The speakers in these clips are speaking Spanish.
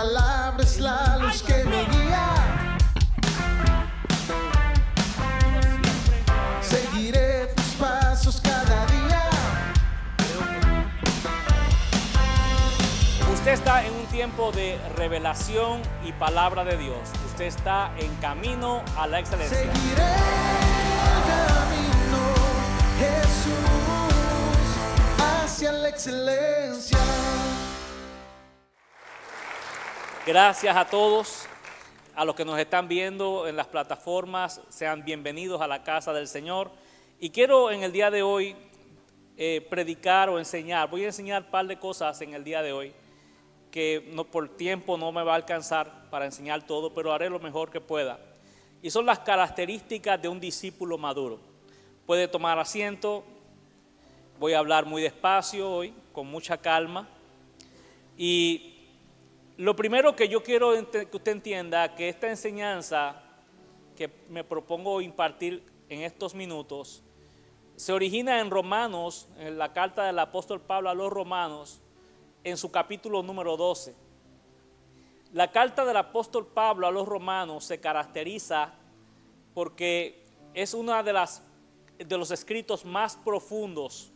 palabra es la luz que me guía. Seguiré tus pasos cada día. Usted está en un tiempo de revelación y palabra de Dios. Usted está en camino a la excelencia. Seguiré el camino, Jesús, hacia la excelencia. Gracias a todos, a los que nos están viendo en las plataformas, sean bienvenidos a la casa del Señor. Y quiero en el día de hoy predicar o enseñar, voy a enseñar un par de cosas en el día de hoy, que no, por tiempo no me va a alcanzar para enseñar todo, pero haré lo mejor que pueda. Y son las características de un discípulo maduro. Puede tomar asiento, voy a hablar muy despacio hoy, con mucha calma. Y lo primero que yo quiero que usted entienda, que esta enseñanza que me propongo impartir en estos minutos, se origina en Romanos, en la carta del apóstol Pablo a los Romanos, en su capítulo número 12. La carta del apóstol Pablo a los Romanos se caracteriza porque es una de los escritos más profundos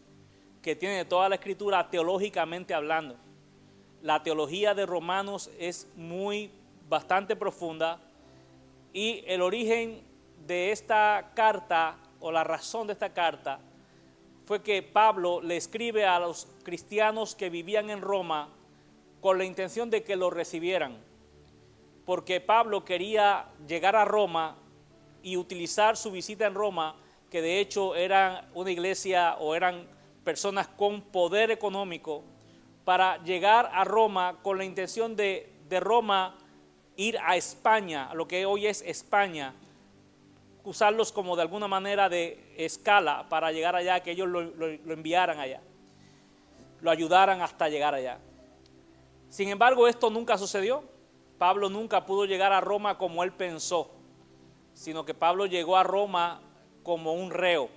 que tiene toda la escritura teológicamente hablando. La teología de Romanos es bastante profunda, y el origen de esta carta, o la razón de esta carta, fue que Pablo le escribe a los cristianos que vivían en Roma con la intención de que lo recibieran, porque Pablo quería llegar a Roma y utilizar su visita en Roma, que de hecho eran una iglesia o eran personas con poder económico, para llegar a Roma con la intención de Roma ir a España, a lo que hoy es España, usarlos como de alguna manera de escala para llegar allá, que ellos lo enviaran allá, lo ayudaran hasta llegar allá. Sin embargo, esto nunca sucedió. Pablo nunca pudo llegar a Roma como él pensó, sino que Pablo llegó a Roma como un reo,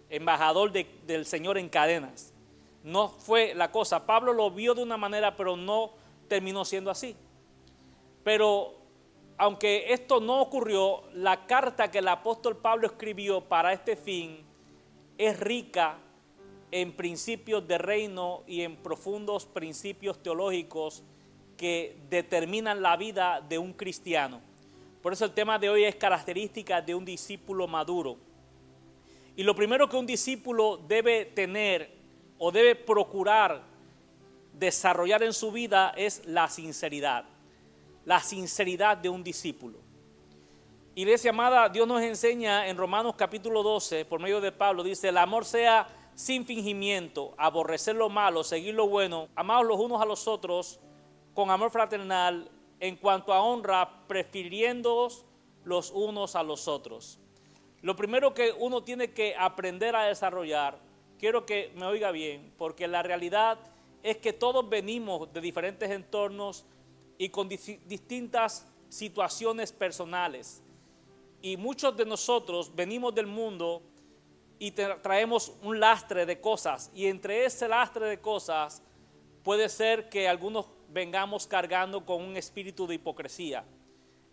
embajador del Señor en cadenas. No fue la cosa. Pablo lo vio de una manera, pero no terminó siendo así. Pero aunque esto no ocurrió, la carta que el apóstol Pablo escribió para este fin es rica en principios de reino y en profundos principios teológicos que determinan la vida de un cristiano. Por eso el tema de hoy es características de un discípulo maduro. Y lo primero que un discípulo debe tener o debe procurar desarrollar en su vida es la sinceridad. La sinceridad de un discípulo. Iglesia amada, Dios nos enseña en Romanos capítulo 12, por medio de Pablo, dice: el amor sea sin fingimiento, aborrecer lo malo, seguir lo bueno, amados los unos a los otros con amor fraternal, en cuanto a honra, prefiriéndoos los unos a los otros. Lo primero que uno tiene que aprender a desarrollar, quiero que me oiga bien, porque la realidad es que todos venimos de diferentes entornos y con distintas situaciones personales. Y muchos de nosotros venimos del mundo y traemos un lastre de cosas. Y entre ese lastre de cosas puede ser que algunos vengamos cargando con un espíritu de hipocresía.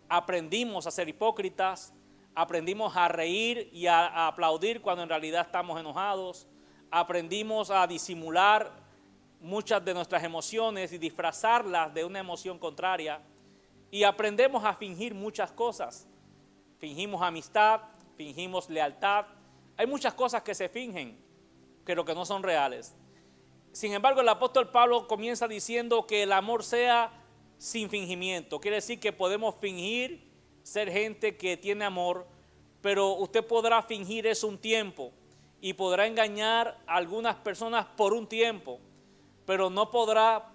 Aprendimos a ser hipócritas, aprendimos a reír y a aplaudir cuando en realidad estamos enojados. Aprendimos a disimular muchas de nuestras emociones y disfrazarlas de una emoción contraria, y aprendemos a fingir muchas cosas. Fingimos amistad, fingimos lealtad. Hay muchas cosas que se fingen, pero que no son reales. Sin embargo, el apóstol Pablo comienza diciendo que el amor sea sin fingimiento. Quiere decir que podemos fingir ser gente que tiene amor, pero usted podrá fingir eso un tiempo y podrá engañar a algunas personas por un tiempo, pero no podrá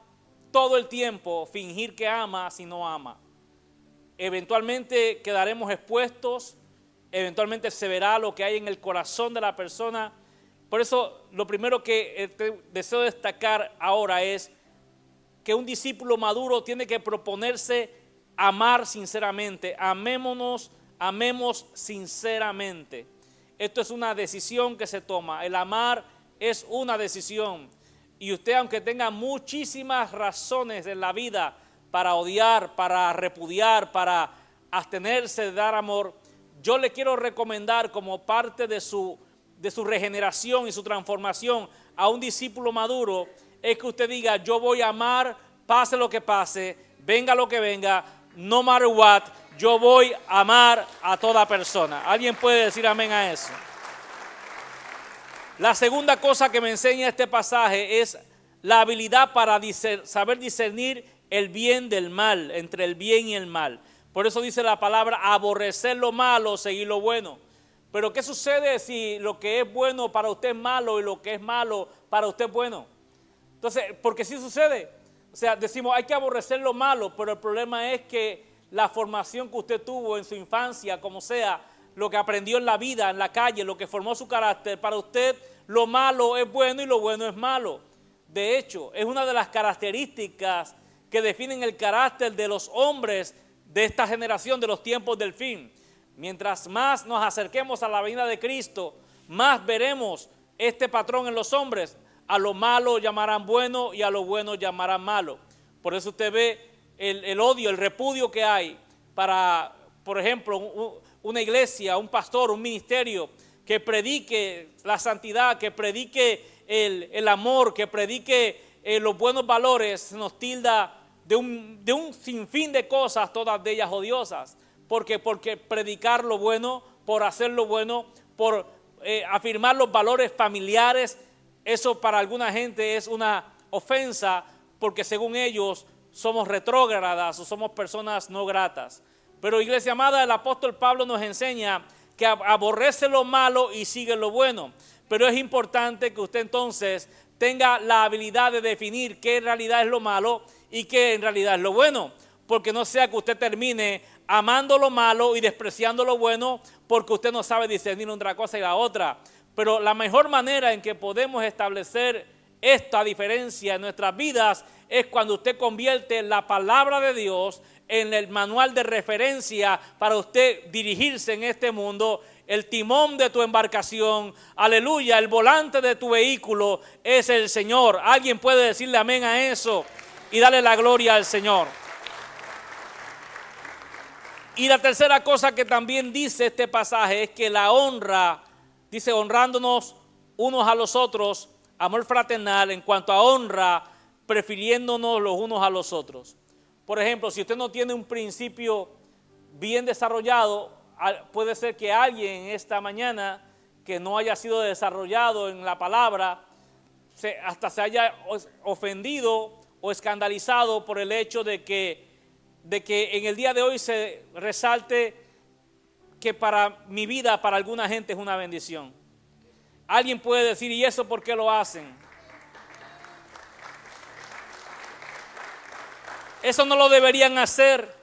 todo el tiempo fingir que ama si no ama. Eventualmente quedaremos expuestos, eventualmente se verá lo que hay en el corazón de la persona. Por eso lo primero que deseo destacar ahora es que un discípulo maduro tiene que proponerse amar sinceramente. Amémonos, amemos sinceramente. Esto es una decisión que se toma. El amar es una decisión. Y usted, aunque tenga muchísimas razones en la vida para odiar, para repudiar, para abstenerse de dar amor, yo le quiero recomendar como parte de su regeneración y su transformación a un discípulo maduro, es que usted diga, yo voy a amar, pase lo que pase, venga lo que venga, no matter what, yo voy a amar a toda persona. ¿Alguien puede decir amén a eso? La segunda cosa que me enseña este pasaje es la habilidad para saber discernir el bien del mal, entre el bien y el mal. Por eso dice la palabra aborrecer lo malo, seguir lo bueno. Pero ¿qué sucede si lo que es bueno para usted es malo y lo que es malo para usted es bueno? Entonces, porque sí sucede. O sea, decimos hay que aborrecer lo malo, pero el problema es que la formación que usted tuvo en su infancia, como sea, lo que aprendió en la vida, en la calle, lo que formó su carácter, para usted lo malo es bueno y lo bueno es malo. De hecho, es una de las características que definen el carácter de los hombres de esta generación, de los tiempos del fin. Mientras más nos acerquemos a la venida de Cristo, más veremos este patrón en los hombres. A lo malo llamarán bueno y a lo bueno llamarán malo. Por eso usted ve el odio, el repudio que hay para, por ejemplo, una iglesia, un pastor, un ministerio que predique la santidad, que predique el amor, que predique los buenos valores, nos tilda de un sinfín de cosas, todas de ellas odiosas. Porque predicar lo bueno, por hacer lo bueno, por afirmar los valores familiares, eso para alguna gente es una ofensa, porque según ellos somos retrógradas o somos personas no gratas. Pero iglesia amada, el apóstol Pablo nos enseña que aborrece lo malo y sigue lo bueno. Pero es importante que usted entonces tenga la habilidad de definir qué en realidad es lo malo y qué en realidad es lo bueno. Porque no sea que usted termine amando lo malo y despreciando lo bueno porque usted no sabe discernir una cosa y la otra. Pero la mejor manera en que podemos establecer esta diferencia en nuestras vidas es cuando usted convierte la palabra de Dios en el manual de referencia para usted dirigirse en este mundo. El timón de tu embarcación, aleluya, el volante de tu vehículo es el Señor. Alguien puede decirle amén a eso y darle la gloria al Señor. Y la tercera cosa que también dice este pasaje es que la honra, dice honrándonos unos a los otros, amor fraternal, en cuanto a honra, prefiriéndonos los unos a los otros. Por ejemplo, si usted no tiene un principio bien desarrollado, puede ser que alguien esta mañana que no haya sido desarrollado en la palabra, hasta se haya ofendido o escandalizado por el hecho de que en el día de hoy se resalte que para mi vida, para alguna gente es una bendición. Alguien puede decir, ¿y eso por qué lo hacen? Eso no lo deberían hacer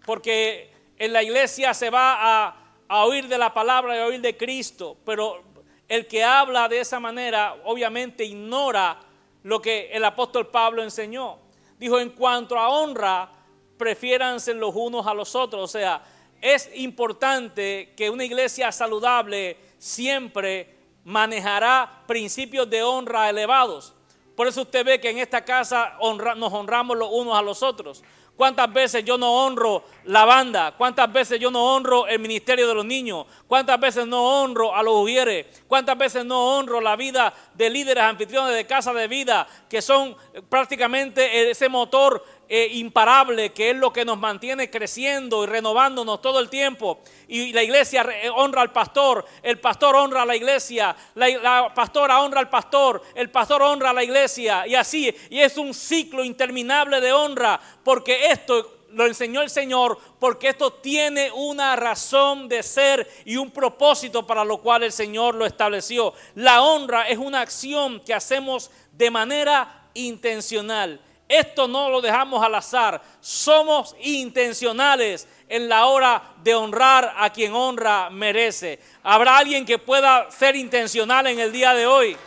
porque en la iglesia se va a oír de la palabra y a oír de Cristo, pero el que habla de esa manera obviamente ignora lo que el apóstol Pablo enseñó. Dijo, en cuanto a honra, prefiéranse los unos a los otros. O sea, es importante que una iglesia saludable siempre manejará principios de honra elevados. Por eso usted ve que en esta casa nos honramos los unos a los otros. ¿Cuántas veces yo no honro la banda? ¿Cuántas veces yo no honro el ministerio de los niños? ¿Cuántas veces no honro a los ujieres? ¿Cuántas veces no honro la vida de líderes anfitriones de casa de vida que son prácticamente ese motor imparable que es lo que nos mantiene creciendo y renovándonos todo el tiempo? Y la iglesia honra al pastor, el pastor honra a la iglesia, la pastora honra al pastor, el pastor honra a la iglesia y así, y es un ciclo interminable de honra, porque esto lo enseñó el Señor, porque esto tiene una razón de ser y un propósito para lo cual el Señor lo estableció. La honra es una acción que hacemos de manera intencional. Esto no lo dejamos al azar, somos intencionales en la hora de honrar a quien honra merece. ¿Habrá alguien que pueda ser intencional en el día de hoy?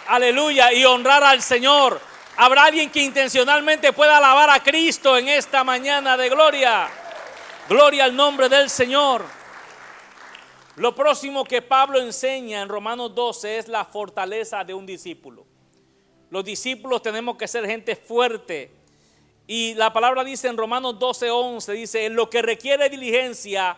Aleluya, y honrar al Señor. ¿Habrá alguien que intencionalmente pueda alabar a Cristo en esta mañana de gloria? Gloria al nombre del Señor. Lo próximo que Pablo enseña en Romanos 12 es la fortaleza de un discípulo. Los discípulos tenemos que ser gente fuerte, Y la palabra dice en Romanos 12:11, dice, en lo que requiere diligencia,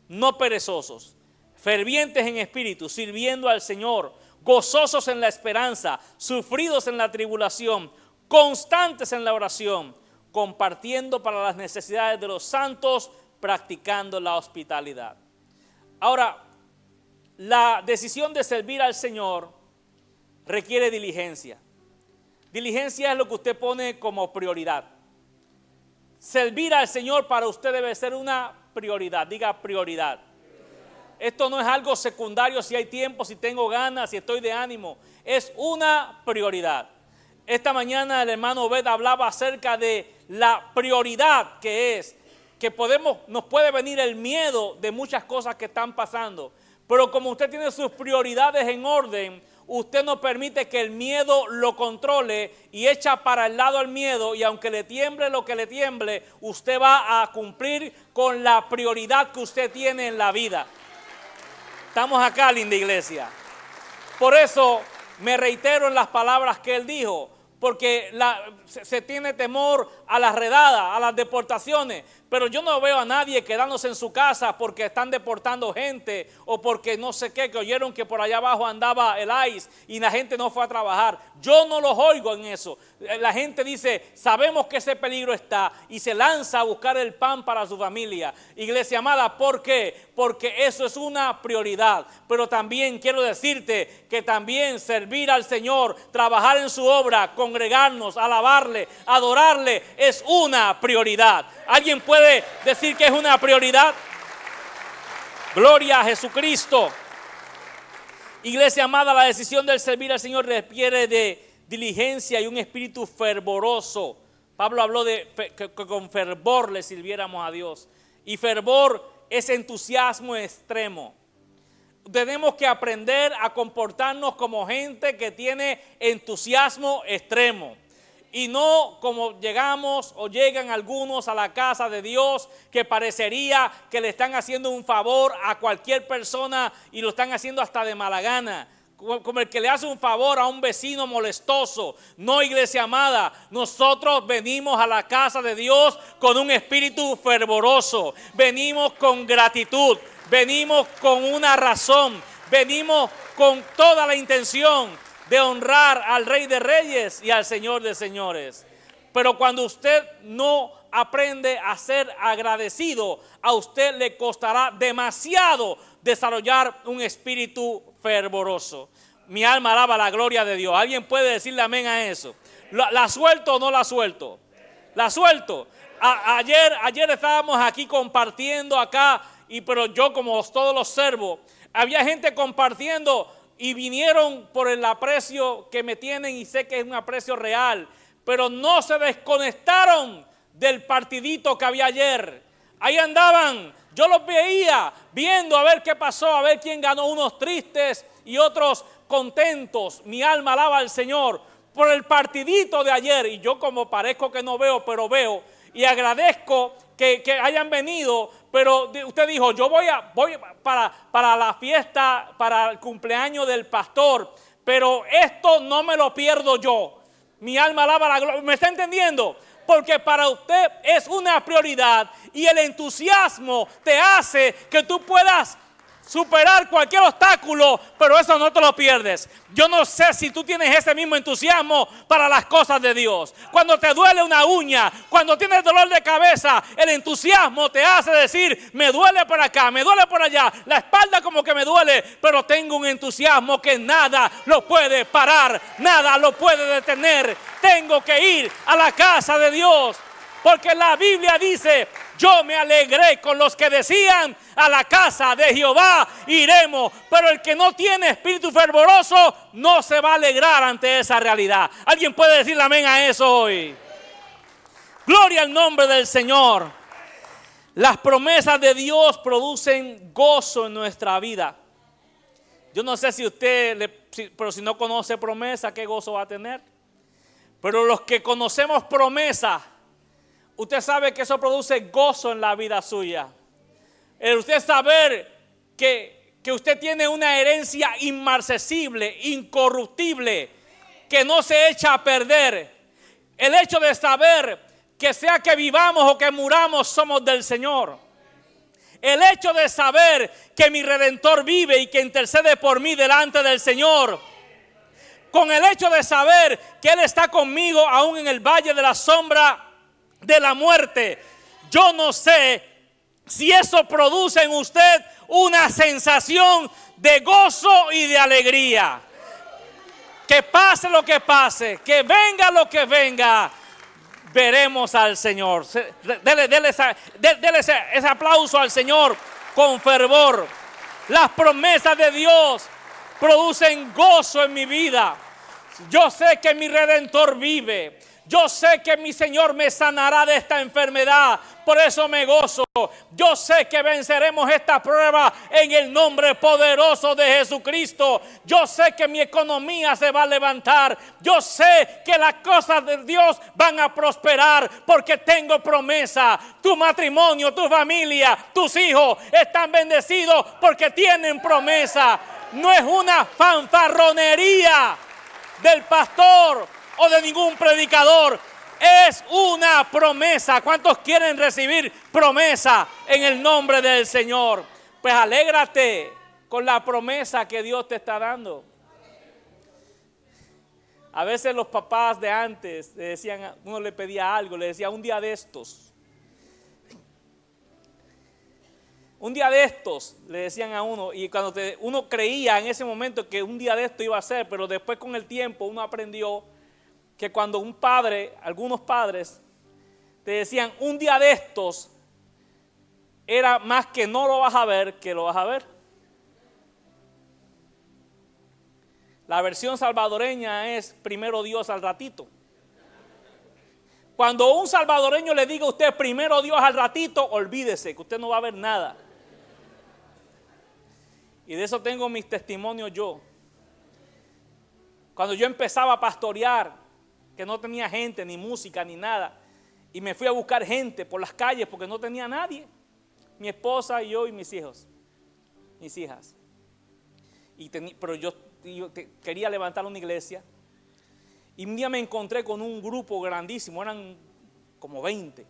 no perezosos, fervientes en espíritu, sirviendo al Señor, gozosos en la esperanza, sufridos en la tribulación, constantes en la oración, compartiendo para las necesidades de los santos, practicando la hospitalidad. Ahora, la decisión de servir al Señor requiere diligencia. Diligencia es lo que usted pone como prioridad. Servir al Señor para usted debe ser una prioridad. Diga prioridad. Esto no es algo secundario, si hay tiempo, si tengo ganas, si estoy de ánimo. Es una prioridad. Esta mañana el hermano Obed hablaba acerca de la prioridad que es, que nos puede venir el miedo de muchas cosas que están pasando. Pero como usted tiene sus prioridades en orden, usted no permite que el miedo lo controle y echa para el lado el miedo, y aunque le tiemble lo que le tiemble, usted va a cumplir con la prioridad que usted tiene en la vida. Estamos acá, linda iglesia. Por eso me reitero en las palabras que él dijo, porque se tiene temor a las redadas, a las deportaciones, pero yo no veo a nadie quedándose en su casa porque están deportando gente o porque no sé qué, que oyeron que por allá abajo andaba el ICE y la gente no fue a trabajar. Yo no los oigo en eso. La gente dice, sabemos que ese peligro está, y se lanza a buscar el pan para su familia. Iglesia amada, ¿por qué? Porque eso es una prioridad. Pero también quiero decirte que también servir al Señor, trabajar en su obra, congregarnos, alabarle, adorarle, es una prioridad. ¿Alguien puede decir que es una prioridad? Gloria a Jesucristo. Iglesia amada, la decisión del servir al Señor requiere de diligencia y un espíritu fervoroso. Pablo habló de que con fervor le sirviéramos a Dios. Y fervor es entusiasmo extremo. Tenemos que aprender a comportarnos como gente que tiene entusiasmo extremo. Y no como llegamos o llegan algunos a la casa de Dios que parecería que le están haciendo un favor a cualquier persona y lo están haciendo hasta de mala gana. Como el que le hace un favor a un vecino molestoso. No, iglesia amada, nosotros venimos a la casa de Dios con un espíritu fervoroso. Venimos con gratitud, venimos con una razón, venimos con toda la intención de honrar al Rey de Reyes y al Señor de Señores. Pero cuando usted no aprende a ser agradecido, a usted le costará demasiado desarrollar un espíritu fervoroso. Mi alma alaba la gloria de Dios. ¿Alguien puede decirle amén a eso? ¿La suelto o no la suelto? La suelto. Ayer estábamos aquí compartiendo acá, pero yo como todos los servos, había gente compartiendo y vinieron por el aprecio que me tienen y sé que es un aprecio real, pero no se desconectaron del partidito que había ayer. Ahí andaban, yo los veía viendo a ver qué pasó, a ver quién ganó, unos tristes y otros contentos. Mi alma alaba al Señor por el partidito de ayer, y yo como parezco que no veo, pero veo y agradezco que hayan venido. Pero usted dijo, yo voy para la fiesta, para el cumpleaños del pastor, pero esto no me lo pierdo yo. Mi alma alaba la gloria. ¿Me está entendiendo? Porque para usted es una prioridad y el entusiasmo te hace que tú puedas superar cualquier obstáculo, pero eso no te lo pierdes. Yo no sé si tú tienes ese mismo entusiasmo para las cosas de Dios. Cuando te duele una uña, cuando tienes dolor de cabeza, el entusiasmo te hace decir, me duele por acá, me duele por allá, la espalda como que me duele, pero tengo un entusiasmo que nada lo puede parar, nada lo puede detener. Tengo que ir a la casa de Dios, porque la Biblia dice, yo me alegré con los que decían, a la casa de Jehová iremos. Pero el que no tiene espíritu fervoroso no se va a alegrar ante esa realidad. ¿Alguien puede decirle amén a eso hoy? Gloria al nombre del Señor. Las promesas de Dios producen gozo en nuestra vida. Yo no sé si usted, pero si no conoce promesa, ¿qué gozo va a tener? Pero los que conocemos promesa, usted sabe que eso produce gozo en la vida suya. El usted saber que usted tiene una herencia inmarcesible, incorruptible, que no se echa a perder. El hecho de saber que sea que vivamos o que muramos, somos del Señor. El hecho de saber que mi Redentor vive y que intercede por mí delante del Señor, con el hecho de saber que Él está conmigo aún en el valle de la sombra de la muerte, yo no sé si eso produce en usted una sensación de gozo y de alegría. Que pase lo que pase, que venga lo que venga, veremos al Señor. Dele ese aplauso al Señor con fervor. Las promesas de Dios producen gozo en mi vida. Yo sé que mi Redentor vive. Yo sé que mi Señor me sanará de esta enfermedad. Por eso me gozo. Yo sé que venceremos esta prueba en el nombre poderoso de Jesucristo. Yo sé que mi economía se va a levantar. Yo sé que las cosas de Dios van a prosperar porque tengo promesa. Tu matrimonio, tu familia, tus hijos están bendecidos porque tienen promesa. No es una fanfarronería del pastor o de ningún predicador, es una promesa. ¿Cuántos quieren recibir promesa en el nombre del Señor? Pues alégrate con la promesa que Dios te está dando. A veces los papás de antes le decían, uno le pedía algo, le decía un día de estos. Un día de estos, le decían a uno, y cuando uno creía en ese momento que un día de esto iba a ser, pero después con el tiempo uno aprendió que cuando un padre, algunos padres, te decían un día de estos, era más que no lo vas a ver, que lo vas a ver. La versión salvadoreña es primero Dios al ratito. Cuando un salvadoreño le diga a usted primero Dios al ratito, olvídese que usted no va a ver nada. Y de eso tengo mis testimonios yo. Cuando yo empezaba a pastorear, que no tenía gente, ni música, ni nada, y me fui a buscar gente por las calles porque no tenía nadie. Mi esposa y yo y mis hijos, mis hijas. Pero yo quería levantar una iglesia. Y un día me encontré con un grupo grandísimo, eran como 20,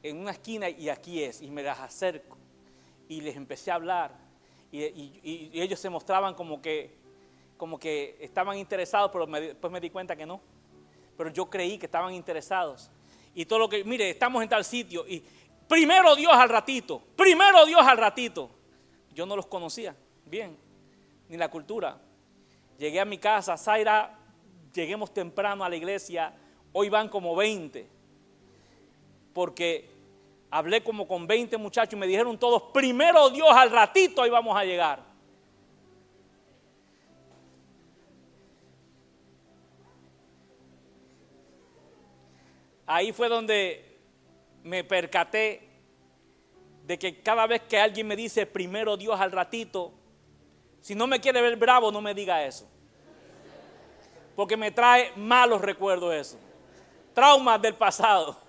en una esquina, y aquí es, y me las acerco. Y les empecé a hablar, y ellos se mostraban como que estaban interesados, pero después me di cuenta que no. Pero yo creí que estaban interesados. Y todo lo que, mire, estamos en tal sitio, y primero Dios al ratito, primero Dios al ratito. Yo no los conocía bien, ni la cultura. Llegué a mi casa, Zaira, lleguemos temprano a la iglesia, hoy van como 20. Porque hablé como con 20 muchachos y me dijeron todos, primero Dios al ratito, ahí vamos a llegar. Ahí fue donde me percaté de que cada vez que alguien me dice primero Dios al ratito, si no me quiere ver bravo, no me diga eso. Porque me trae malos recuerdos eso. Traumas del pasado.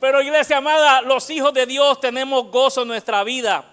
Pero iglesia amada, los hijos de Dios tenemos gozo en nuestra vida.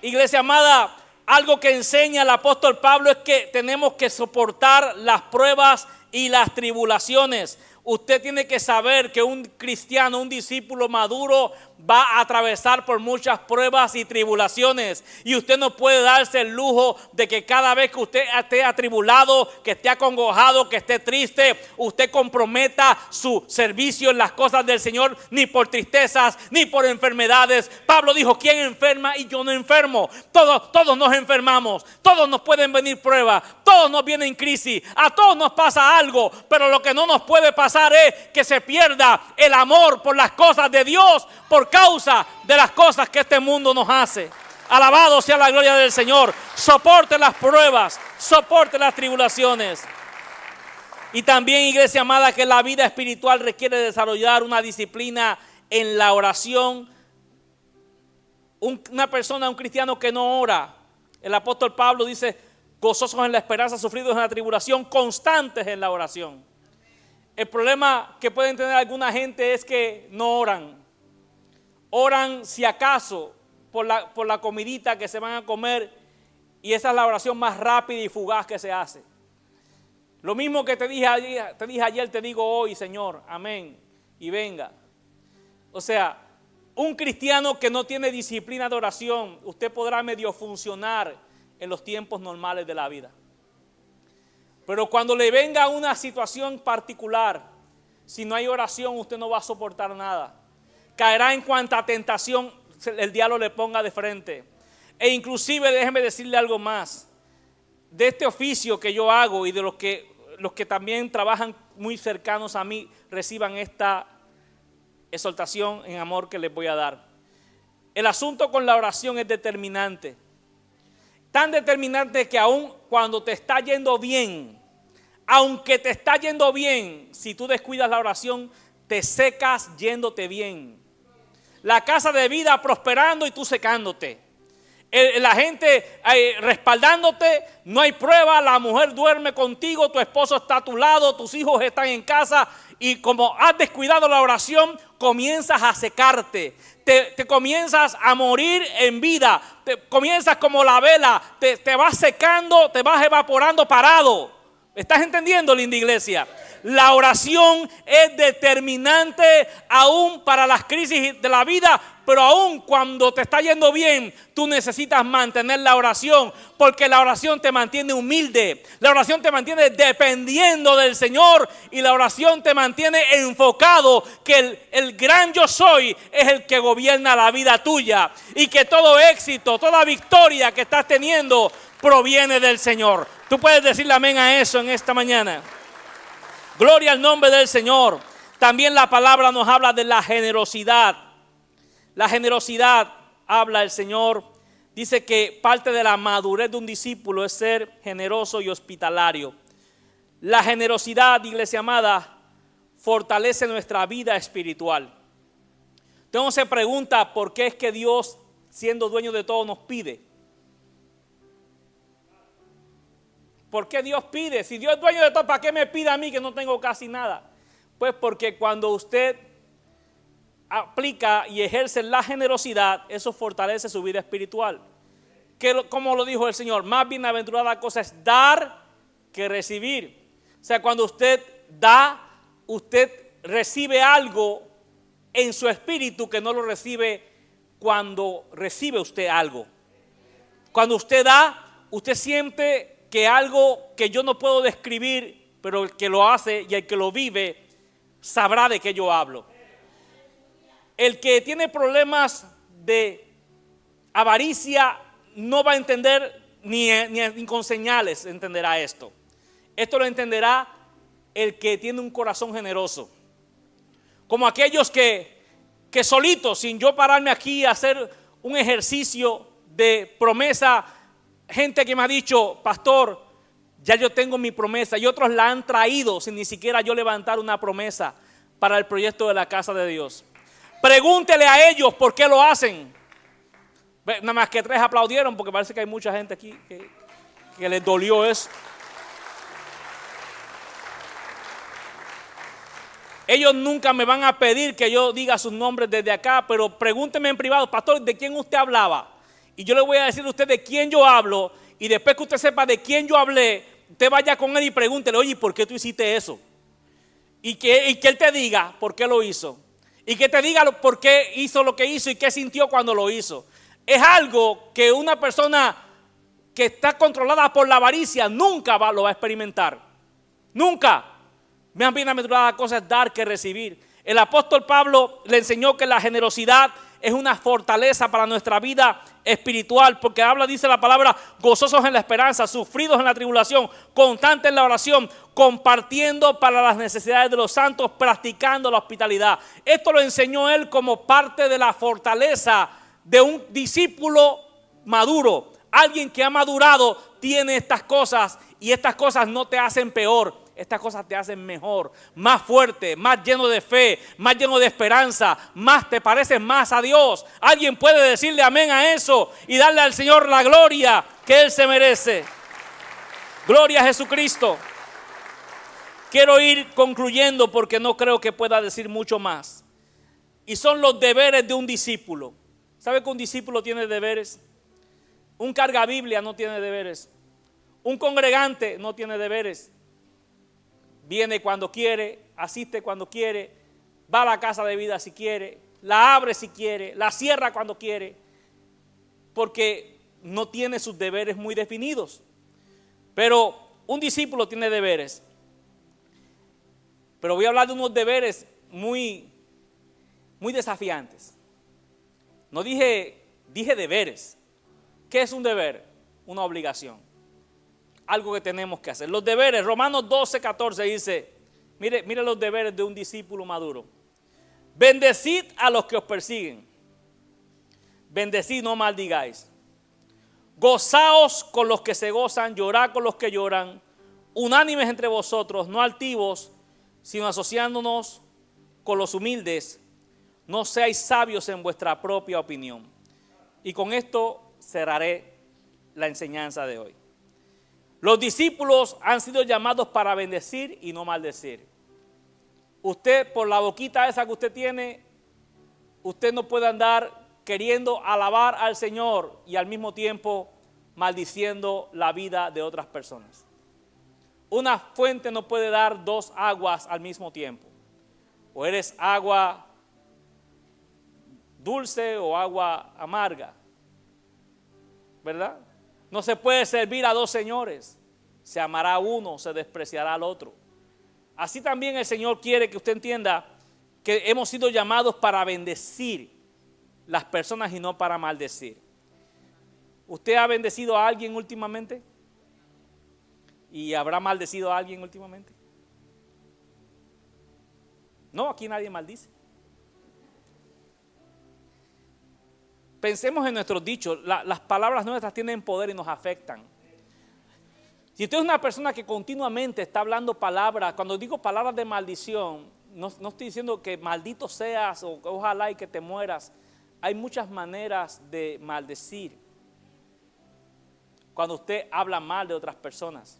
Iglesia amada, algo que enseña el apóstol Pablo es que tenemos que soportar las pruebas y las tribulaciones. Usted tiene que saber que un cristiano, un discípulo maduro, va a atravesar por muchas pruebas y tribulaciones. Y usted no puede darse el lujo de que cada vez que usted esté atribulado, que esté acongojado, que esté triste, usted comprometa su servicio en las cosas del Señor, ni por tristezas, ni por enfermedades. Pablo dijo, ¿quién enferma y yo no enfermo? Todos nos enfermamos, todos nos pueden venir pruebas, todos nos vienen crisis, a todos nos pasa algo, pero lo que no nos puede pasar es que se pierda el amor por las cosas de Dios, por causa de las cosas que este mundo nos hace. Alabado sea la gloria del Señor. Soporte las pruebas, soporte las tribulaciones. Y también, iglesia amada, que la vida espiritual requiere desarrollar una disciplina en la oración. Una persona, un cristiano que no ora, el apóstol Pablo dice, gozosos en la esperanza, sufridos en la tribulación, constantes en la oración. El problema que pueden tener alguna gente es que no oran. Oran si acaso por la comidita que se van a comer, y esa es la oración más rápida y fugaz que se hace. Lo mismo que te dije ayer, te digo hoy, Señor, amén. y venga. O sea, un cristiano que no tiene disciplina de oración, usted podrá medio funcionar en los tiempos normales de la vida. Pero cuando le venga una situación particular, si no hay oración, usted no va a soportar nada. Caerá en cuanta tentación el diablo le ponga de frente. E inclusive, déjeme decirle algo más. De este oficio que yo hago y de los que también trabajan muy cercanos a mí, reciban esta exhortación en amor que les voy a dar. El asunto con la oración es determinante. Tan determinante que aun cuando te está yendo bien, aunque te está yendo bien, si tú descuidas la oración, te secas yéndote bien. La casa de vida prosperando y tú secándote. La gente respaldándote, no hay prueba, la mujer duerme contigo, tu esposo está a tu lado, tus hijos están en casa y como has descuidado la oración, comienzas a secarte, te comienzas a morir en vida, comienzas como la vela, te vas secando, te vas evaporando parado. ¿Estás entendiendo, linda iglesia? La oración es determinante aún para las crisis de la vida, pero aún cuando te está yendo bien, tú necesitas mantener la oración, porque la oración te mantiene humilde, la oración te mantiene dependiendo del Señor y la oración te mantiene enfocado que el gran yo soy es el que gobierna la vida tuya y que todo éxito, toda victoria que estás teniendo proviene del Señor. Tú puedes decirle amén a eso en esta mañana. Gloria al nombre del Señor. También la palabra nos habla de la generosidad. La generosidad, habla el Señor, dice que parte de la madurez de un discípulo es ser generoso y hospitalario. La generosidad, iglesia amada, fortalece nuestra vida espiritual. Entonces se pregunta, ¿por qué es que Dios, siendo dueño de todo, nos pide? ¿Por qué Dios pide? Si Dios es dueño de todo, ¿para qué me pide a mí que no tengo casi nada? Pues porque cuando usted aplica y ejerce la generosidad, eso fortalece su vida espiritual. Como lo dijo el Señor, más bienaventurada cosa es dar que recibir. O sea, cuando usted da, usted recibe algo en su espíritu que no lo recibe cuando recibe usted algo. Cuando usted da, usted siente que algo que yo no puedo describir, pero el que lo hace y el que lo vive sabrá de qué yo hablo. El que tiene problemas de avaricia no va a entender ni con señales entenderá esto. Esto lo entenderá el que tiene un corazón generoso. Como aquellos que solitos, sin yo pararme aquí a hacer un ejercicio de promesa, gente que me ha dicho, pastor, ya yo tengo mi promesa, y otros la han traído sin ni siquiera yo levantar una promesa para el proyecto de la casa de Dios. Pregúntele a ellos por qué lo hacen. Nada más que 3 aplaudieron porque parece que hay mucha gente aquí que les dolió eso. Ellos nunca me van a pedir que yo diga sus nombres desde acá, pero pregúnteme en privado, pastor, ¿de quién usted hablaba? Y yo le voy a decir a usted de quién yo hablo, y después que usted sepa de quién yo hablé, usted vaya con él y pregúntele, oye, ¿por qué tú hiciste eso? Y que él te diga por qué lo hizo. Y que te diga por qué hizo lo que hizo y qué sintió cuando lo hizo. Es algo que una persona que está controlada por la avaricia nunca lo va a experimentar. Nunca. Más bienaventurada cosa es dar que recibir. El apóstol Pablo le enseñó que la generosidad es una fortaleza para nuestra vida espiritual, porque dice la palabra, gozosos en la esperanza, sufridos en la tribulación, constantes en la oración, compartiendo para las necesidades de los santos, practicando la hospitalidad. Esto lo enseñó él como parte de la fortaleza de un discípulo maduro. Alguien que ha madurado tiene estas cosas, y estas cosas no te hacen peor. Estas cosas te hacen mejor, más fuerte, más lleno de fe, más lleno de esperanza, más te pareces más a Dios. Alguien puede decirle amén a eso y darle al Señor la gloria que Él se merece. Gloria a Jesucristo. Quiero ir concluyendo porque no creo que pueda decir mucho más. Y son los deberes de un discípulo. ¿Sabe que un discípulo tiene deberes? Un cargabiblia no tiene deberes. Un congregante no tiene deberes. Viene cuando quiere, asiste cuando quiere, va a la casa de vida si quiere, la abre si quiere, la cierra cuando quiere, porque no tiene sus deberes muy definidos. Pero un discípulo tiene deberes. Pero voy a hablar de unos deberes muy desafiantes. No dije deberes. ¿Qué es un deber? Una obligación. Algo que tenemos que hacer. Los deberes, Romanos 12:14 dice, mire los deberes de un discípulo maduro. Bendecid a los que os persiguen. Bendecid, no maldigáis. Gozaos con los que se gozan, llorad con los que lloran. Unánimes entre vosotros, no altivos, sino asociándonos con los humildes. No seáis sabios en vuestra propia opinión. Y con esto cerraré la enseñanza de hoy. Los discípulos han sido llamados para bendecir y no maldecir. Usted, por la boquita esa que usted tiene, usted no puede andar queriendo alabar al Señor y al mismo tiempo maldiciendo la vida de otras personas. Una fuente no puede dar dos aguas al mismo tiempo. O eres agua dulce o agua amarga, ¿verdad? No se puede servir a dos señores. Se amará a uno, se despreciará al otro. Así también el Señor quiere que usted entienda que hemos sido llamados para bendecir las personas y no para maldecir. ¿Usted ha bendecido a alguien últimamente? ¿Y habrá maldecido a alguien últimamente? No, aquí nadie maldice. Pensemos en nuestros dichos. Las palabras nuestras tienen poder y nos afectan. Si usted es una persona que continuamente está hablando palabras, cuando digo palabras de maldición, no estoy diciendo que maldito seas o ojalá y que te mueras. Hay muchas maneras de maldecir. Cuando usted habla mal de otras personas.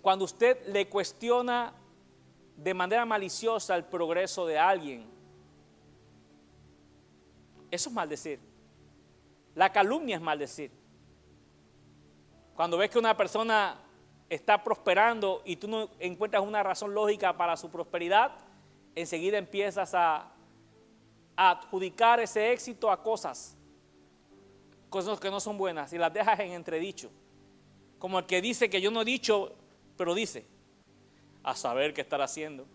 Cuando usted le cuestiona de manera maliciosa el progreso de alguien. Eso es maldecir. La calumnia es maldecir. Cuando ves que una persona está prosperando y tú no encuentras una razón lógica para su prosperidad, enseguida empiezas a adjudicar ese éxito a cosas que no son buenas y las dejas en entredicho. Como el que dice que yo no he dicho, pero dice, a saber qué estará haciendo.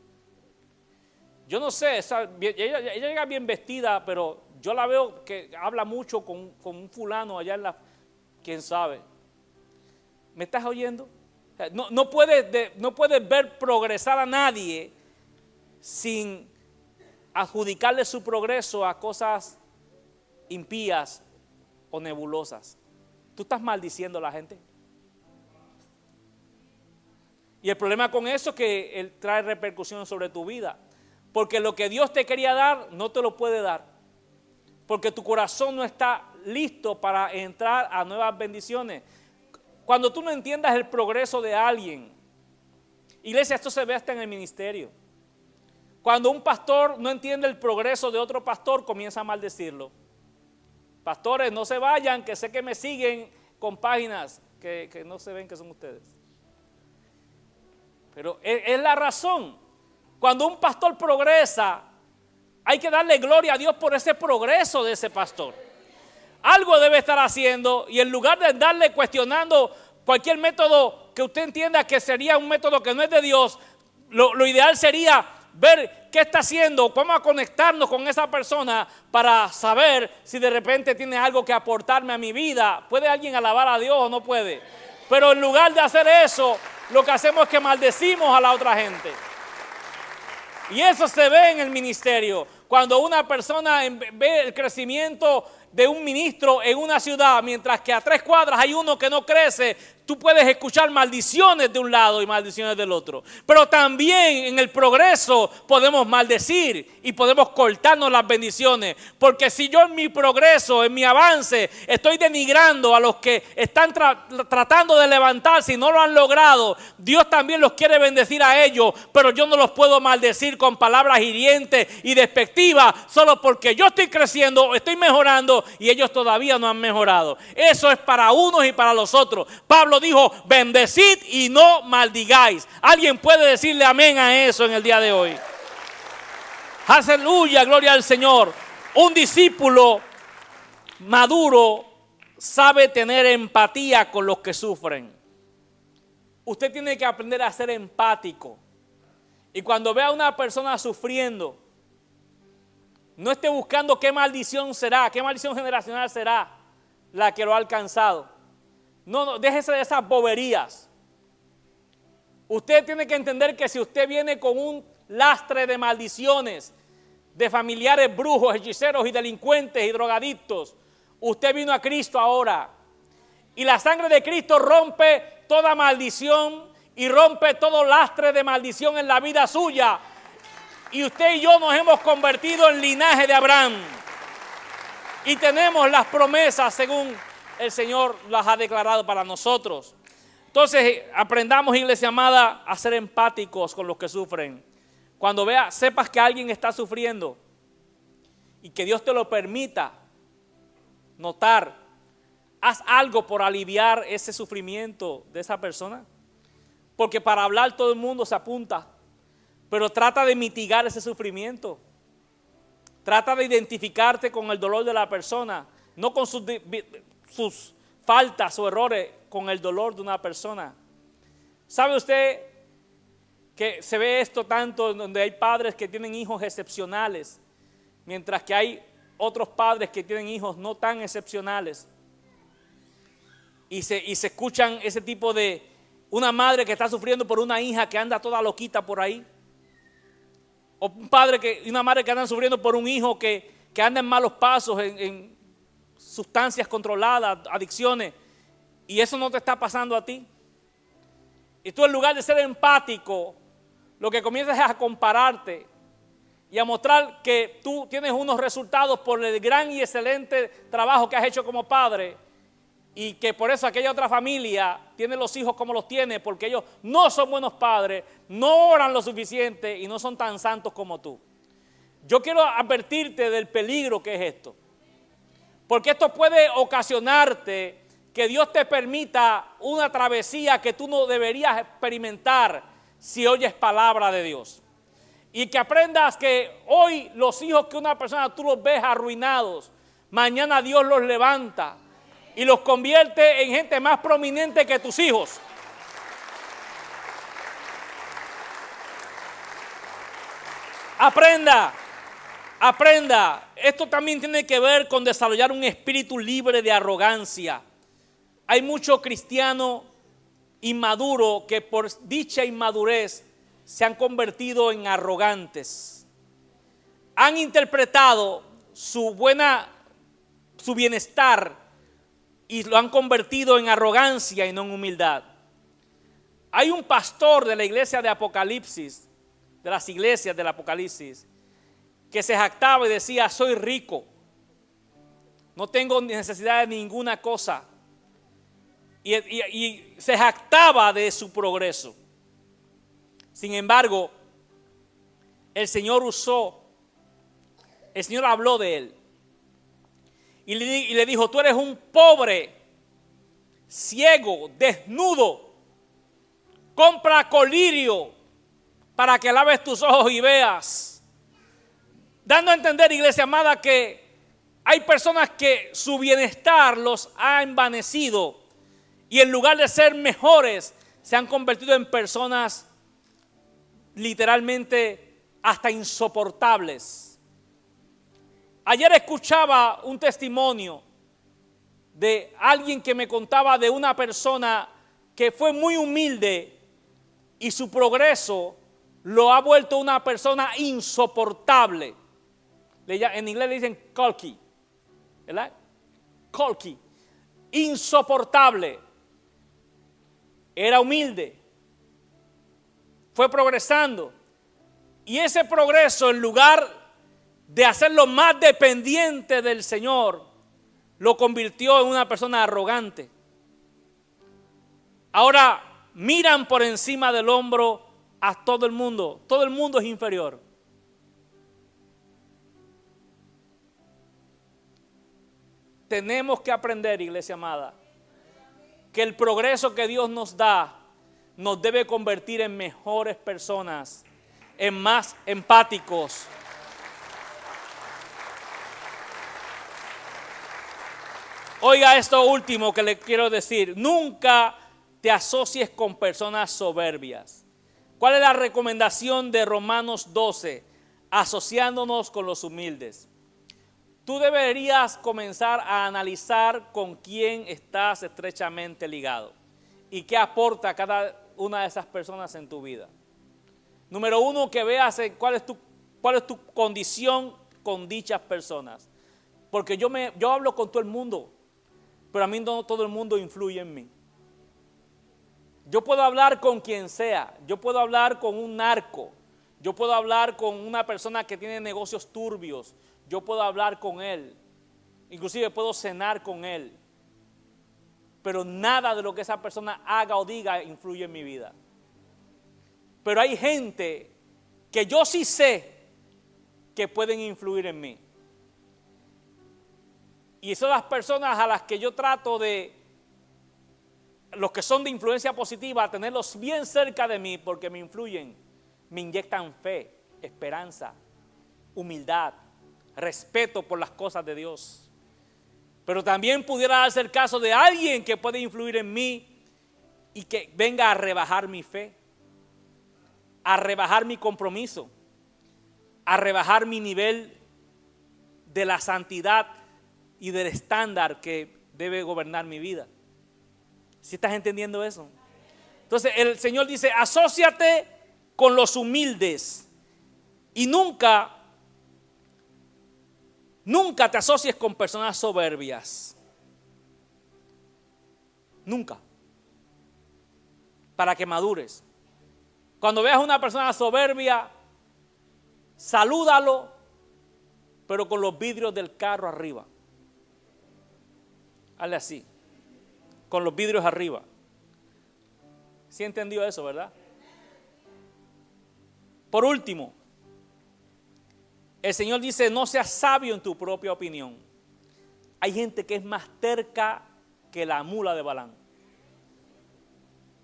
Yo no sé, ella llega bien vestida, pero yo la veo que habla mucho con un fulano allá en quién sabe. ¿Me estás oyendo? No puedes ver progresar a nadie sin adjudicarle su progreso a cosas impías o nebulosas. ¿Tú estás maldiciendo a la gente? Y el problema con eso es que él trae repercusiones sobre tu vida. Porque lo que Dios te quería dar, no te lo puede dar. Porque tu corazón no está listo para entrar a nuevas bendiciones. Cuando tú no entiendas el progreso de alguien, iglesia, esto se ve hasta en el ministerio. Cuando un pastor no entiende el progreso de otro pastor, comienza a maldecirlo. Pastores, no se vayan, que sé que me siguen con páginas que no se ven que son ustedes. Pero es la razón. Cuando un pastor progresa, hay que darle gloria a Dios por ese progreso de ese pastor. Algo debe estar haciendo y en lugar de darle cuestionando cualquier método que usted entienda que sería un método que no es de Dios, lo ideal sería ver qué está haciendo, vamos a conectarnos con esa persona para saber si de repente tiene algo que aportarme a mi vida. ¿Puede alguien alabar a Dios o no puede? Pero en lugar de hacer eso, lo que hacemos es que maldecimos a la otra gente. Y eso se ve en el ministerio. Cuando una persona ve el crecimiento de un ministro en una ciudad, mientras que a 3 cuadras hay uno que no crece, tú puedes escuchar maldiciones de un lado y maldiciones del otro. Pero también en el progreso podemos maldecir y podemos cortarnos las bendiciones. Porque si yo en mi progreso, en mi avance, estoy denigrando a los que están tratando de levantarse y no lo han logrado, Dios también los quiere bendecir a ellos, pero yo no los puedo maldecir con palabras hirientes y despectivas solo porque yo estoy creciendo, estoy mejorando y ellos todavía no han mejorado. Eso es para unos y para los otros. Pablo dijo, bendecid y no maldigáis. ¿Alguien puede decirle amén a eso en el día de hoy? Aleluya, gloria al Señor. Un discípulo maduro sabe tener empatía con los que sufren. Usted tiene que aprender a ser empático. Y cuando vea a una persona sufriendo, no esté buscando qué maldición será, qué maldición generacional será la que lo ha alcanzado. No, déjese de esas boberías. Usted tiene que entender que si usted viene con un lastre de maldiciones, de familiares brujos, hechiceros y delincuentes y drogadictos, usted vino a Cristo ahora. Y la sangre de Cristo rompe toda maldición y rompe todo lastre de maldición en la vida suya. Y usted y yo nos hemos convertido en linaje de Abraham. Y tenemos las promesas según el Señor las ha declarado para nosotros. Entonces, aprendamos, iglesia amada, a ser empáticos con los que sufren. Cuando sepas que alguien está sufriendo y que Dios te lo permita notar, haz algo por aliviar ese sufrimiento de esa persona. Porque para hablar todo el mundo se apunta, pero trata de mitigar ese sufrimiento. Trata de identificarte con el dolor de la persona, no con sus faltas o errores, con el dolor de una persona. ¿Sabe usted que se ve esto tanto donde hay padres que tienen hijos excepcionales, mientras que hay otros padres que tienen hijos no tan excepcionales? Y se escuchan ese tipo de una madre que está sufriendo por una hija que anda toda loquita por ahí. O un padre y una madre que andan sufriendo por un hijo que anda en malos pasos, en sustancias controladas, adicciones. Y eso no te está pasando a ti. Y tú, en lugar de ser empático, lo que comienzas es a compararte y a mostrar que tú tienes unos resultados por el gran y excelente trabajo que has hecho como padre, y que por eso aquella otra familia tiene los hijos como los tiene, porque ellos no son buenos padres, no oran lo suficiente y no son tan santos como tú. Yo quiero advertirte del peligro que es esto, porque esto puede ocasionarte que Dios te permita una travesía que tú no deberías experimentar si oyes palabra de Dios. Y que aprendas que hoy los hijos que una persona tú los ves arruinados, mañana Dios los levanta y los convierte en gente más prominente que tus hijos. Aprenda. Esto también tiene que ver con desarrollar un espíritu libre de arrogancia. Hay mucho cristiano inmaduro que por dicha inmadurez se han convertido en arrogantes. Han interpretado su bienestar y lo han convertido en arrogancia y no en humildad. Hay un pastor de la iglesia de Apocalipsis, de las iglesias del Apocalipsis, que se jactaba y decía: soy rico, no tengo necesidad de ninguna cosa. Y se jactaba de su progreso. Sin embargo, el Señor habló de él. Y le dijo: tú eres un pobre, ciego, desnudo. Compra colirio para que laves tus ojos y veas. Dando a entender, iglesia amada, que hay personas que su bienestar los ha envanecido. Y en lugar de ser mejores, se han convertido en personas literalmente hasta insoportables. Ayer escuchaba un testimonio de alguien que me contaba de una persona que fue muy humilde y su progreso lo ha vuelto una persona insoportable. En inglés le dicen cocky, ¿verdad? Cocky, insoportable. Era humilde, fue progresando, y ese progreso, en lugar de hacerlo más dependiente del Señor, lo convirtió en una persona arrogante. Ahora miran por encima del hombro a todo el mundo es inferior. Tenemos que aprender, iglesia amada, que el progreso que Dios nos da nos debe convertir en mejores personas, en más empáticos, Oiga esto último que le quiero decir. Nunca te asocies con personas soberbias. ¿Cuál es la recomendación de Romanos 12? Asociándonos con los humildes. Tú deberías comenzar a analizar con quién estás estrechamente ligado y qué aporta cada una de esas personas en tu vida. Número uno, que veas cuál es tu condición con dichas personas. Porque yo hablo con todo el mundo, pero a mí no todo el mundo influye en mí. Yo puedo hablar con quien sea, yo puedo hablar con un narco, yo puedo hablar con una persona que tiene negocios turbios, yo puedo hablar con él, inclusive puedo cenar con él, pero nada de lo que esa persona haga o diga influye en mi vida. Pero hay gente que yo sí sé que pueden influir en mí. Y son las personas a las que yo trato de, los que son de influencia positiva, tenerlos bien cerca de mí porque me influyen, me inyectan fe, esperanza, humildad, respeto por las cosas de Dios. Pero también pudiera darse el caso de alguien que puede influir en mí y que venga a rebajar mi fe, a rebajar mi compromiso, a rebajar mi nivel de la santidad y del estándar que debe gobernar mi vida. ¿Sí estás entendiendo eso? Entonces el Señor dice, asóciate con los humildes y nunca te asocies con personas soberbias. Nunca. Para que madures. Cuando veas a una persona soberbia, salúdalo, pero con los vidrios del carro arriba. Hazle así, con los vidrios arriba. ¿Sí entendió eso, verdad? Por último, el Señor dice, no seas sabio en tu propia opinión. Hay gente que es más terca que la mula de Balaam,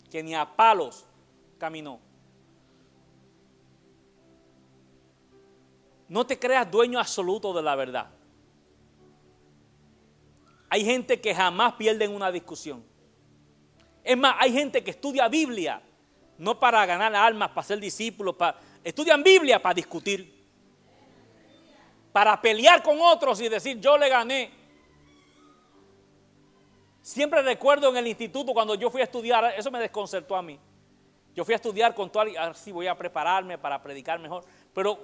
que ni a palos caminó. No te creas dueño absoluto de la verdad. Hay gente que jamás pierde en una discusión. Es más, hay gente que estudia Biblia, no para ganar almas, para ser discípulos, estudian Biblia para discutir, para pelear con otros y decir, yo le gané. Siempre recuerdo en el instituto cuando yo fui a estudiar, eso me desconcertó a mí. Yo fui a estudiar con todo, así voy a prepararme para predicar mejor. Pero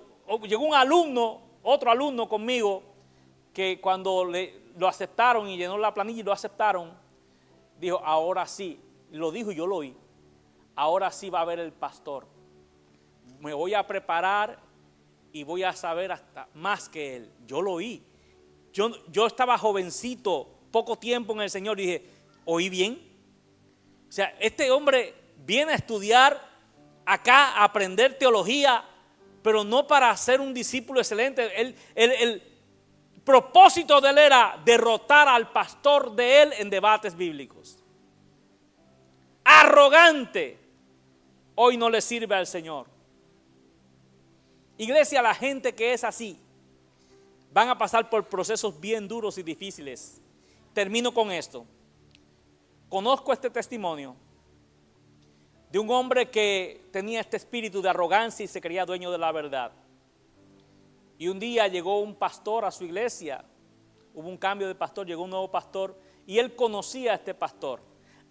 llegó un alumno, otro alumno conmigo, que cuando lo aceptaron y llenó la planilla y lo aceptaron, dijo, ahora sí, lo dijo y yo lo oí, ahora sí va a haber el pastor. Me voy a preparar y voy a saber hasta más que él. Yo lo oí. Yo estaba jovencito, poco tiempo en el Señor, y dije, ¿oí bien? O sea, este hombre viene a estudiar acá, a aprender teología, pero no para ser un discípulo excelente. El propósito de él era derrotar al pastor de él en debates bíblicos. Arrogante. Hoy no le sirve al Señor. Iglesia, la gente que es así van a pasar por procesos bien duros y difíciles. Termino con esto. Conozco este testimonio de un hombre que tenía este espíritu de arrogancia y se creía dueño de la verdad. Y un día llegó un pastor a su iglesia, hubo un cambio de pastor, llegó un nuevo pastor y él conocía a este pastor.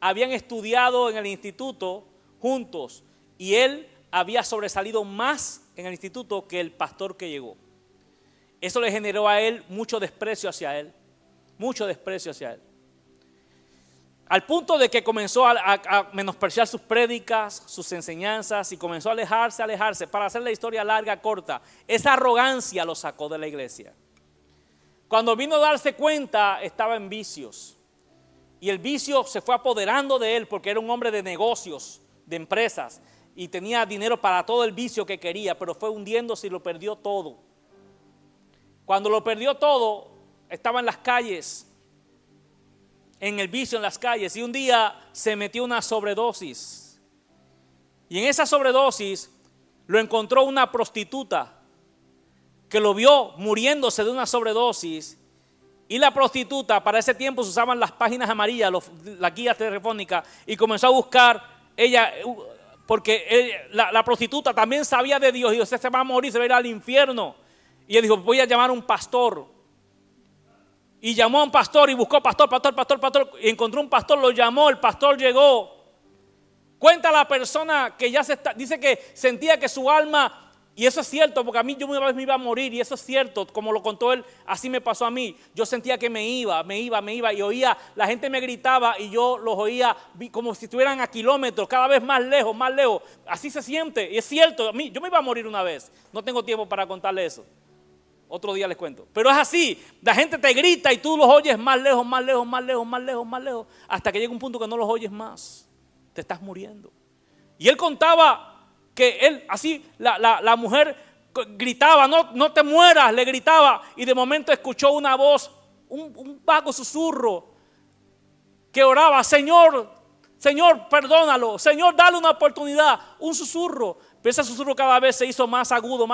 Habían estudiado en el instituto juntos y él había sobresalido más en el instituto que el pastor que llegó. Eso le generó a él mucho desprecio hacia él, mucho desprecio hacia él. Al punto de que comenzó a menospreciar sus prédicas, sus enseñanzas y comenzó a alejarse. Para hacer la historia larga, corta, esa arrogancia lo sacó de la iglesia. Cuando vino a darse cuenta, estaba en vicios. Y el vicio se fue apoderando de él porque era un hombre de negocios, de empresas. Y tenía dinero para todo el vicio que quería, pero fue hundiéndose y lo perdió todo. Cuando lo perdió todo, estaba en las calles, en el vicio en las calles, y un día se metió una sobredosis. Y en esa sobredosis lo encontró una prostituta que lo vio muriéndose de una sobredosis Y la prostituta, para ese tiempo se usaban las páginas amarillas, las guías telefónicas, y comenzó a buscar ella, porque la prostituta también sabía de Dios, y usted se va a morir, se va a ir al infierno. Y ella dijo, voy a llamar a un pastor. Y llamó a un pastor y buscó pastor, y encontró un pastor, lo llamó, el pastor llegó. Cuenta la persona que ya dice que sentía que su alma, y eso es cierto, porque a mí yo una vez me iba a morir, y eso es cierto, como lo contó él, así me pasó a mí. Yo sentía que me iba, y oía, la gente me gritaba, y yo los oía como si estuvieran a kilómetros, cada vez más lejos, así se siente, y es cierto, yo me iba a morir una vez, no tengo tiempo para contarle eso, otro día les cuento, pero es así, la gente te grita y tú los oyes más lejos, hasta que llega un punto que no los oyes más, te estás muriendo. Y él contaba que él, así, la mujer gritaba, no te mueras, le gritaba, y de momento escuchó una voz, un vago susurro, que oraba, Señor, perdónalo, Señor, dale una oportunidad, un susurro. Pero ese susurro cada vez se hizo más agudo,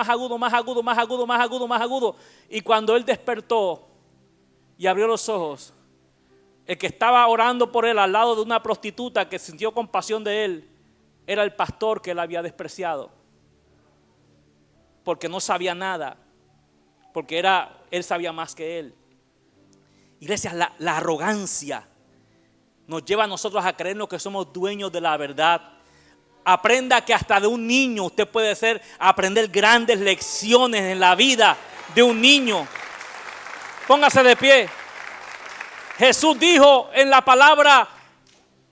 y cuando él despertó y abrió los ojos, el que estaba orando por él al lado de una prostituta que sintió compasión de él, era el pastor que él había despreciado, porque no sabía nada, porque él sabía más que él. Iglesia, la arrogancia nos lleva a nosotros a creernos que somos dueños de la verdad. Aprenda que hasta de un niño usted puede aprender grandes lecciones en la vida de un niño. Póngase de pie. Jesús dijo en la palabra,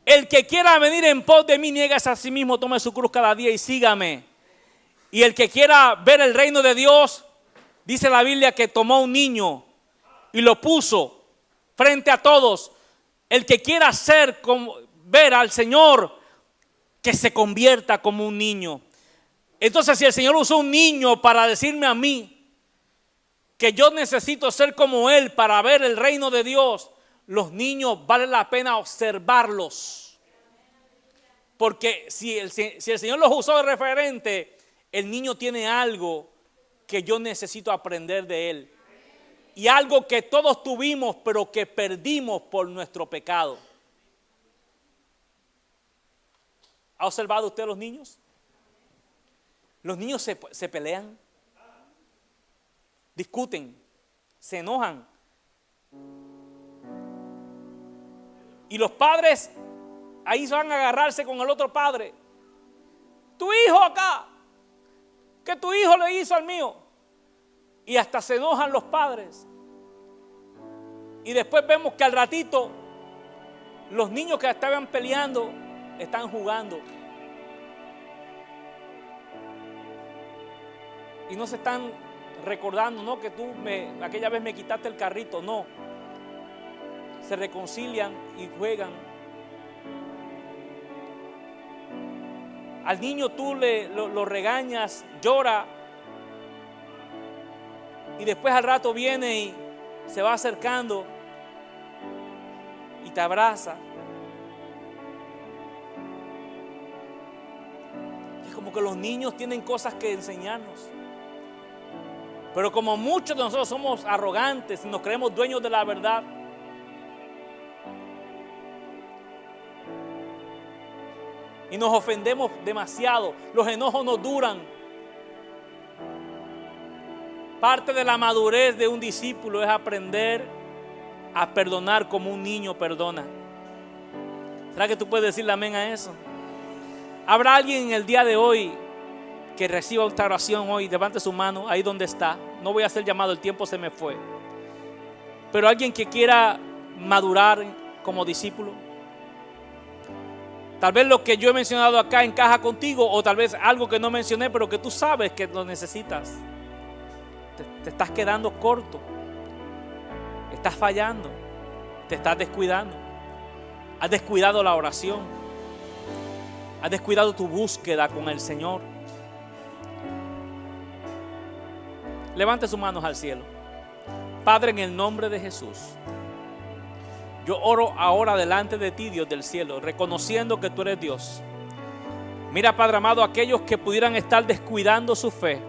el que quiera venir en pos de mí, niéguese a sí mismo, tome su cruz cada día y sígame. Y el que quiera ver el reino de Dios, dice la Biblia que tomó un niño y lo puso frente a todos. El que quiera ver al Señor, que se convierta como un niño. Entonces, si el Señor usó un niño para decirme a mí que yo necesito ser como Él para ver el reino de Dios, los niños vale la pena observarlos. Porque si el Señor los usó de referente, el niño tiene algo que yo necesito aprender de Él. Y algo que todos tuvimos, pero que perdimos por nuestro pecado. ¿Ha observado usted a los niños? Los niños se pelean, discuten, se enojan. Y los padres ahí van a agarrarse con el otro padre. Tu hijo acá, que tu hijo le hizo al mío. Y hasta se enojan los padres. Y después vemos que al ratito los niños que estaban peleando están jugando. Y no se están recordando, no, que aquella vez me quitaste el carrito, no. Se reconcilian y juegan. Al niño tú lo regañas, llora. Y después al rato viene y se va acercando y te abraza. Es como que los niños tienen cosas que enseñarnos. Pero como muchos de nosotros somos arrogantes y nos creemos dueños de la verdad, y nos ofendemos demasiado, los enojos nos duran. Parte de la madurez de un discípulo es aprender a perdonar como un niño perdona. ¿Será que tú puedes decirle amén a eso? ¿Habrá alguien en el día de hoy que reciba esta oración hoy? Levante su mano ahí donde está. No voy a hacer llamado, el tiempo se me fue. Pero alguien que quiera madurar como discípulo. Tal vez lo que yo he mencionado acá encaja contigo, o tal vez algo que no mencioné pero que tú sabes que lo necesitas. Te estás quedando corto, estás fallando, te estás descuidando, has descuidado la oración, has descuidado tu búsqueda con el Señor. Levante sus manos al cielo. Padre, en el nombre de Jesús, yo oro ahora delante de ti, Dios del cielo, reconociendo que tú eres Dios. Mira, Padre amado, aquellos que pudieran estar descuidando su fe,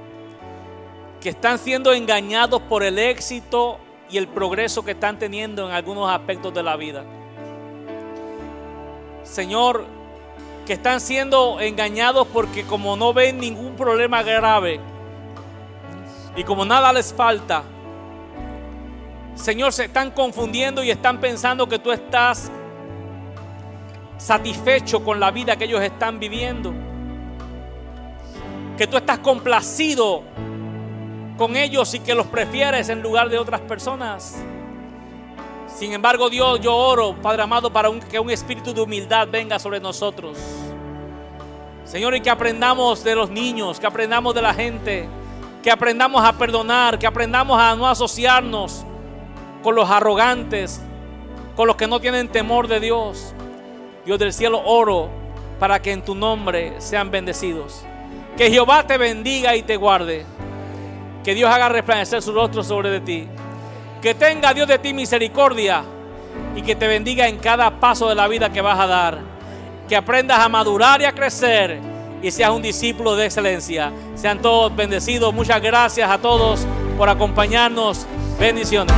que están siendo engañados por el éxito y el progreso que están teniendo en algunos aspectos de la vida. Señor, que están siendo engañados porque como no ven ningún problema grave y como nada les falta, Señor, se están confundiendo y están pensando que tú estás satisfecho con la vida que ellos están viviendo, que tú estás complacido con ellos y que los prefieres en lugar de otras personas. Sin embargo, Dios, yo oro, Padre amado, para que un espíritu de humildad venga sobre nosotros, Señor, y que aprendamos de los niños, que aprendamos de la gente, que aprendamos a perdonar, que aprendamos a no asociarnos con los arrogantes, con los que no tienen temor de Dios. Dios del cielo, oro para que en tu nombre sean bendecidos. Que Jehová te bendiga y te guarde. Que Dios haga resplandecer su rostro sobre de ti. Que tenga Dios de ti misericordia y que te bendiga en cada paso de la vida que vas a dar. Que aprendas a madurar y a crecer y seas un discípulo de excelencia. Sean todos bendecidos. Muchas gracias a todos por acompañarnos. Bendiciones.